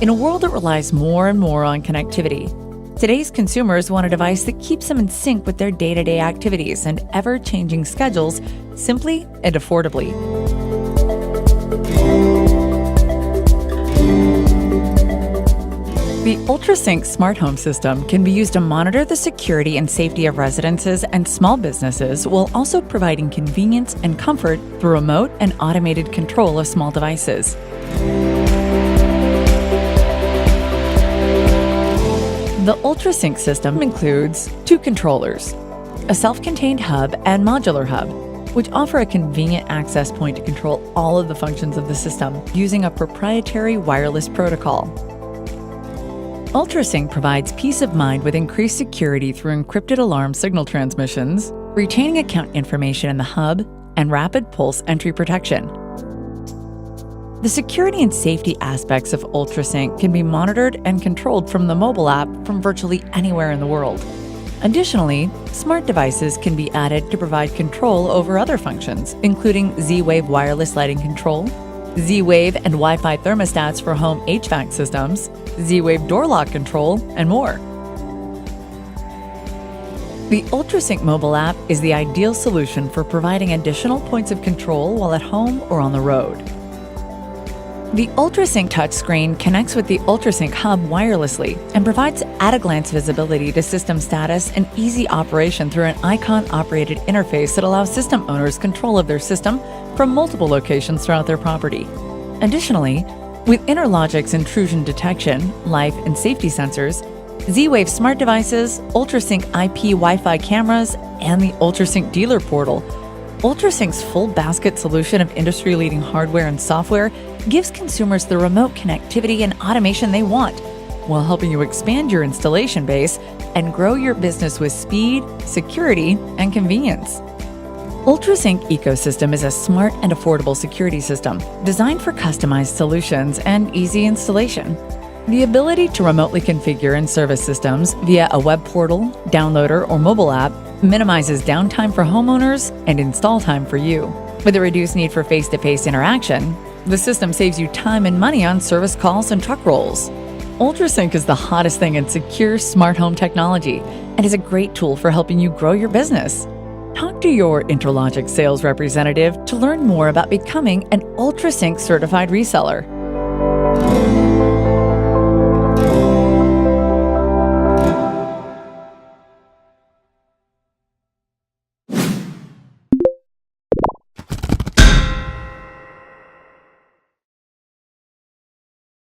In a world that relies more and more on connectivity, today's consumers want a device that keeps them in sync with their day-to-day activities and ever-changing schedules simply and affordably. The Ultrasync Smart Home System can be used to monitor the security and safety of residences and small businesses while also providing convenience and comfort through remote and automated control of small devices. The Ultrasync system includes 2 controllers, a self-contained hub and modular hub, which offer a convenient access point to control all of the functions of the system using a proprietary wireless protocol. Ultrasync provides peace of mind with increased security through encrypted alarm signal transmissions, retaining account information in the hub, and rapid pulse entry protection. The security and safety aspects of Ultrasync can be monitored and controlled from the mobile app from virtually anywhere in the world. Additionally, smart devices can be added to provide control over other functions, including Z-Wave wireless lighting control, Z-Wave and Wi-Fi thermostats for home HVAC systems, Z-Wave door lock control, and more. The Ultrasync mobile app is the ideal solution for providing additional points of control while at home or on the road. The Ultrasync touchscreen connects with the Ultrasync hub wirelessly and provides at-a-glance visibility to system status and easy operation through an icon-operated interface that allows system owners control of their system from multiple locations throughout their property. Additionally, with Interlogix intrusion detection, life and safety sensors, Z-Wave smart devices, Ultrasync IP Wi-Fi cameras, and the Ultrasync dealer portal, Ultrasync's full basket solution of industry-leading hardware and software gives consumers the remote connectivity and automation they want, while helping you expand your installation base and grow your business with speed, security, and convenience. Ultrasync Ecosystem is a smart and affordable security system designed for customized solutions and easy installation. The ability to remotely configure and service systems via a web portal, downloader, or mobile app minimizes downtime for homeowners and install time for you. With a reduced need for face-to-face interaction, the system saves you time and money on service calls and truck rolls. Ultrasync is the hottest thing in secure smart home technology and is a great tool for helping you grow your business. Talk to your Interlogix sales representative to learn more about becoming an Ultrasync certified reseller.